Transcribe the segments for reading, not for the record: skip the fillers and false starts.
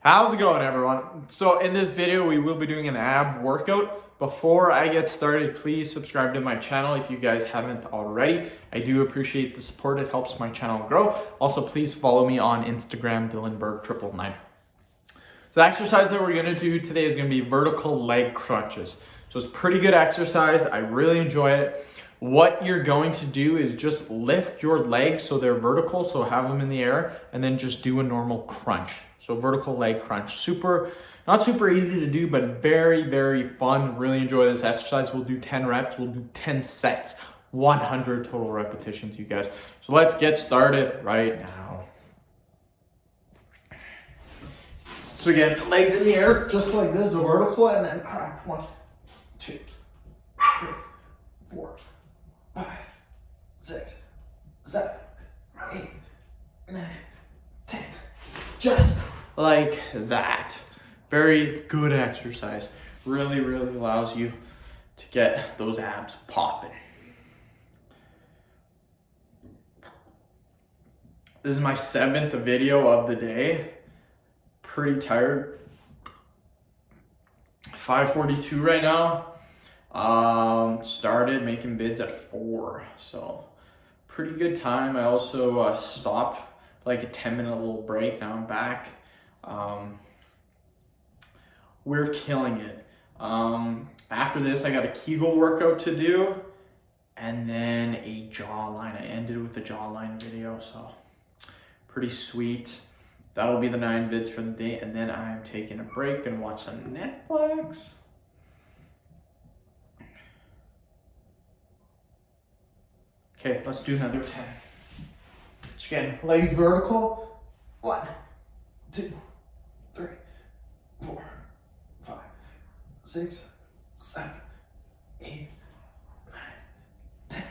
How's it going, everyone? So in this video, we will be doing an ab workout. Before I get started, please subscribe to my channel if you guys haven't already. I do appreciate the support. It helps my channel grow. Also, please follow me on Instagram, DylanBerg999. So the exercise that we're gonna do today is gonna be vertical leg crunches. So it's pretty good exercise. I really enjoy it. What you're going to do is just lift your legs so they're vertical, so have them in the air, and then just do a normal crunch. So vertical leg crunch. Not super easy to do, but very, very fun. Really enjoy this exercise. We'll do 10 reps, we'll do 10 sets, 100 total repetitions, you guys. So let's get started right now. So again, legs in the air, just like this, a vertical, and then crunch. 1, 2, 3, 4, 5, 6, 7, 8, 9, 10. Just like that. Very good exercise. Really, really allows you to get those abs popping. This is my 7th video of the day. Pretty tired. 5:42 right now. Started making vids at 4, so pretty good time. I also stopped for like a 10-minute little break. Now I'm back. We're killing it. After this, I got a Kegel workout to do, and then a jawline. I ended with a jawline video, so pretty sweet. That'll be the 9 vids for the day, and then I'm taking a break and watch some Netflix. Okay, let's do another 10. So again, leg vertical. 1, 2, 3, 4, 5, 6, 7, 8, 9, 10.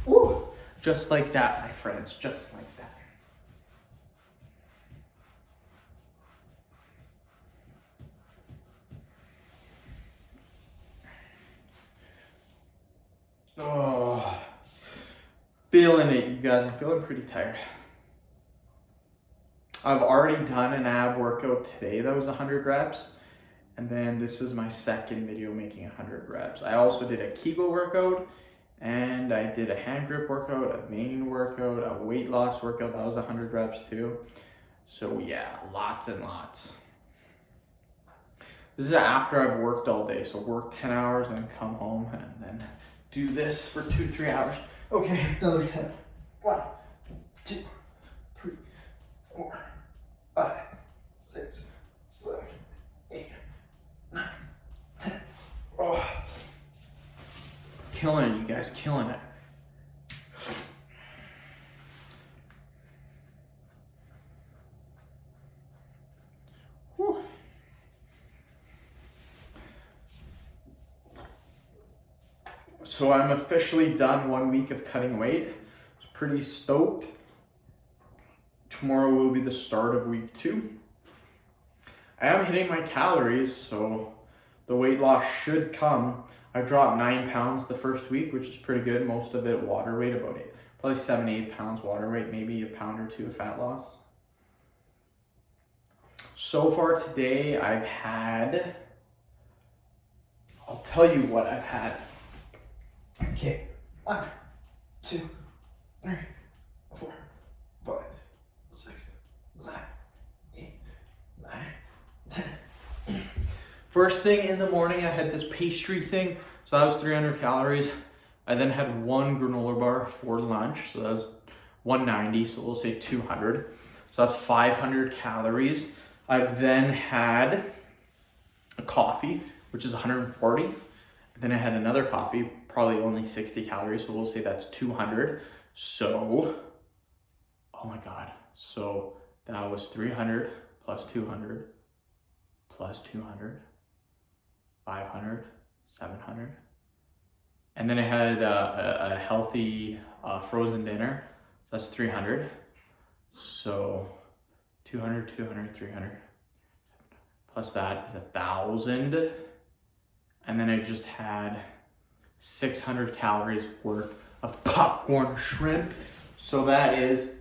Woo! Just like that, my friends, just like that. Oh, feeling it, you guys. I'm feeling pretty tired. I've already done an ab workout today that was 100 reps. And then this is my second video making 100 reps. I also did a Kegel workout, and I did a hand grip workout, a main workout, a weight loss workout. That was 100 reps too. So yeah, lots and lots. This is after I've worked all day. So work 10 hours and come home and then do this for 2-3 hours. Okay, another 10. 1, 2, 3, 4, 5, 6, 7, 8, 9, 10. Oh. Killing it, you guys, killing it. Whew. So I'm officially done 1 week of cutting weight. I was pretty stoked. Tomorrow will be the start of week 2. I am hitting my calories, so the weight loss should come. I dropped 9 pounds the first week, which is pretty good. Most of it water weight, about it. Probably 7-8 pounds water weight, maybe a pound or 2 of fat loss. So far today, I've had, I'll tell you what I've had. Okay, 1, 2, 3, 4, 5, 6, 7, 8, 9, 10. First thing in the morning, I had this pastry thing. So that was 300 calories. I then had 1 granola bar for lunch. So that was 190, so we'll say 200. So that's 500 calories. I've then had a coffee, which is 140. Then I had another coffee, probably only 60 calories, so we'll say that's 200. So, oh my God. So that was 300 plus 200 plus 200, 500, 700. And then I had a healthy frozen dinner, so that's 300. So 200, 200, 300. Plus that is 1,000. And then I just had 600 calories worth of popcorn shrimp. So that is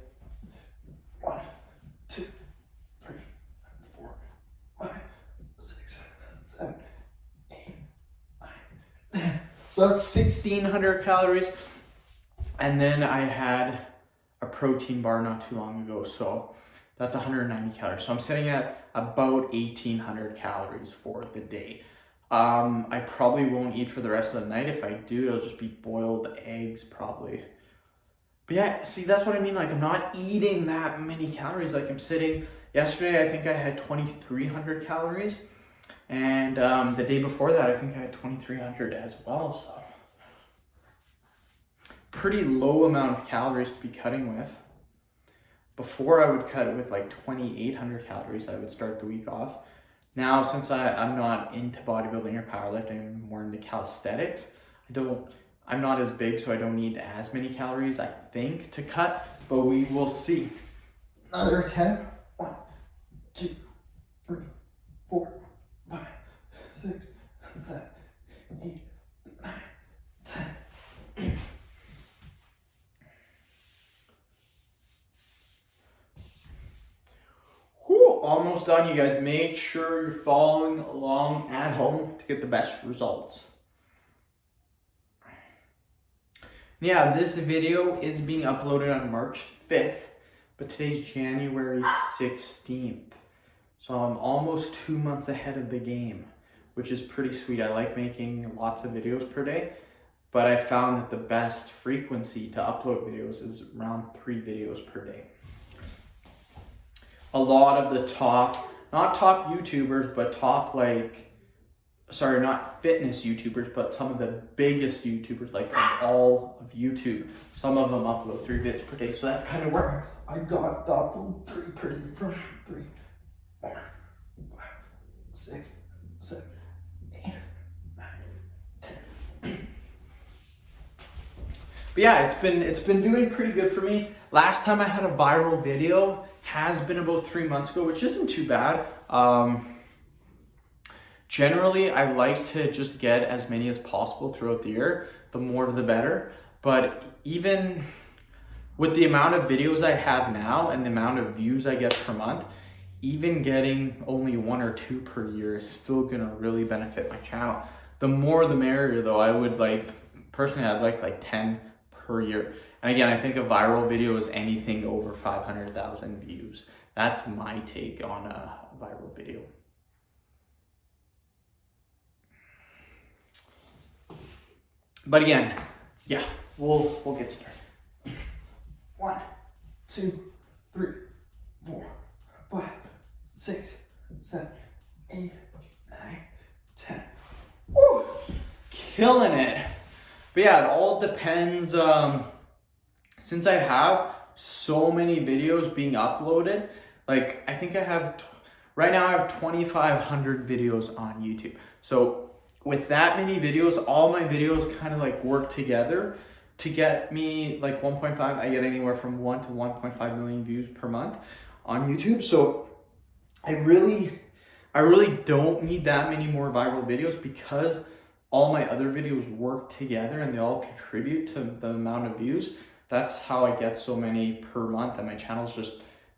1, 2, 3, 4, So that's 1,600 calories. And then I had a protein bar not too long ago, so that's 190 calories. So I'm sitting at about 1,800 calories for the day. I probably won't eat for the rest of the night. If I do, it'll just be boiled eggs probably. But yeah, see, that's what I mean. Like, I'm not eating that many calories. Like, I'm sitting, yesterday, I think I had 2,300 calories. And the day before that, I think I had 2,300 as well. So pretty low amount of calories to be cutting with. Before, I would cut it with like 2,800 calories. I would start the week off. Now, since I'm not into bodybuilding or powerlifting, I'm more into calisthenics. I'm not as big, so I don't need as many calories, I think, to cut, but we will see. Another 10. 1, 2, 3, 4, 5, 6, 7, 8, 9, 10. Almost done, you guys. Make sure you're following along at home to get the best results. Yeah, this video is being uploaded on March 5th, but today's January 16th. So I'm almost 2 months ahead of the game, which is pretty sweet. I like making lots of videos per day, but I found that the best frequency to upload videos is around 3 videos per day. A lot of the not top YouTubers, but not fitness YouTubers, but some of the biggest YouTubers, like all of YouTube, some of them upload 3 vids per day. So that's kind of where I got to upload 3 per day from 3, 4, 5, 6, 7, 8, 9, 10. But yeah, it's been doing pretty good for me. Last time I had a viral video has been about 3 months ago, which isn't too bad. Generally, I like to just get as many as possible throughout the year. The more, the better. But even with the amount of videos I have now and the amount of views I get per month, even getting only 1 or 2 per year is still gonna really benefit my channel. The more, the merrier, though. I would personally, I'd like 10 per year. And again, I think a viral video is anything over 500,000 views. That's my take on a viral video. But again, yeah, we'll get started. 1, 2, 3, 4, 5, 6, 7, 8, 9, 10. Woo! Killing it. But yeah, it all depends. Since I have so many videos being uploaded, like I think I have, right now I have 2,500 videos on YouTube. So with that many videos, all my videos kind of like work together to get me like 1.5. I get anywhere from 1 to 1.5 million views per month on YouTube. So I really don't need that many more viral videos because all my other videos work together and they all contribute to the amount of views. That's how I get so many per month, and my channel's just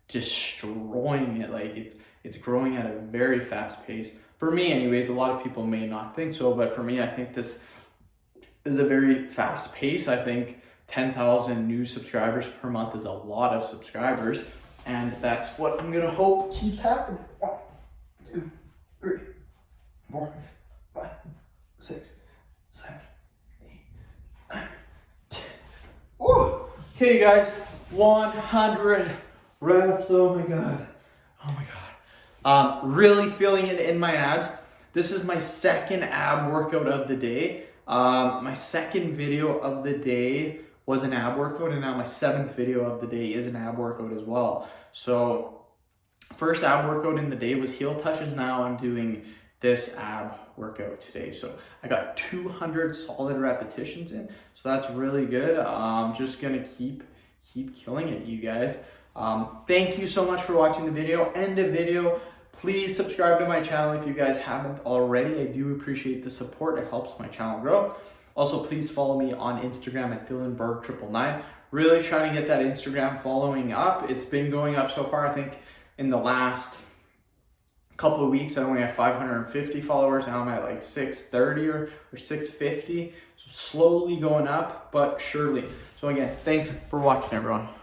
destroying it. Like it's growing at a very fast pace. For me anyways, a lot of people may not think so, but for me, I think this is a very fast pace. I think 10,000 new subscribers per month is a lot of subscribers, and that's what I'm gonna hope keeps happening. 1, 2, 3, 4, 5, 6, 7, 8, 9, 10. Woo! Okay, guys, 100 reps. Oh my god. Really feeling it in my abs. This is my second ab workout of the day. My second video of the day was an ab workout, and now my 7th video of the day is an ab workout as well. So first ab workout in the day was heel touches. Now I'm doing this ab workout today. So I got 200 solid repetitions in. So that's really good. I'm just gonna keep killing it, you guys. Thank you so much for watching the video. End of video. Please subscribe to my channel if you guys haven't already. I do appreciate the support. It helps my channel grow. Also, please follow me on Instagram at DylanBerg999. Really trying to get that Instagram following up. It's been going up so far. I think in the last couple of weeks, I only had 550 followers. Now I'm at like 630 or 650. So slowly going up, but surely. So again, thanks for watching, everyone.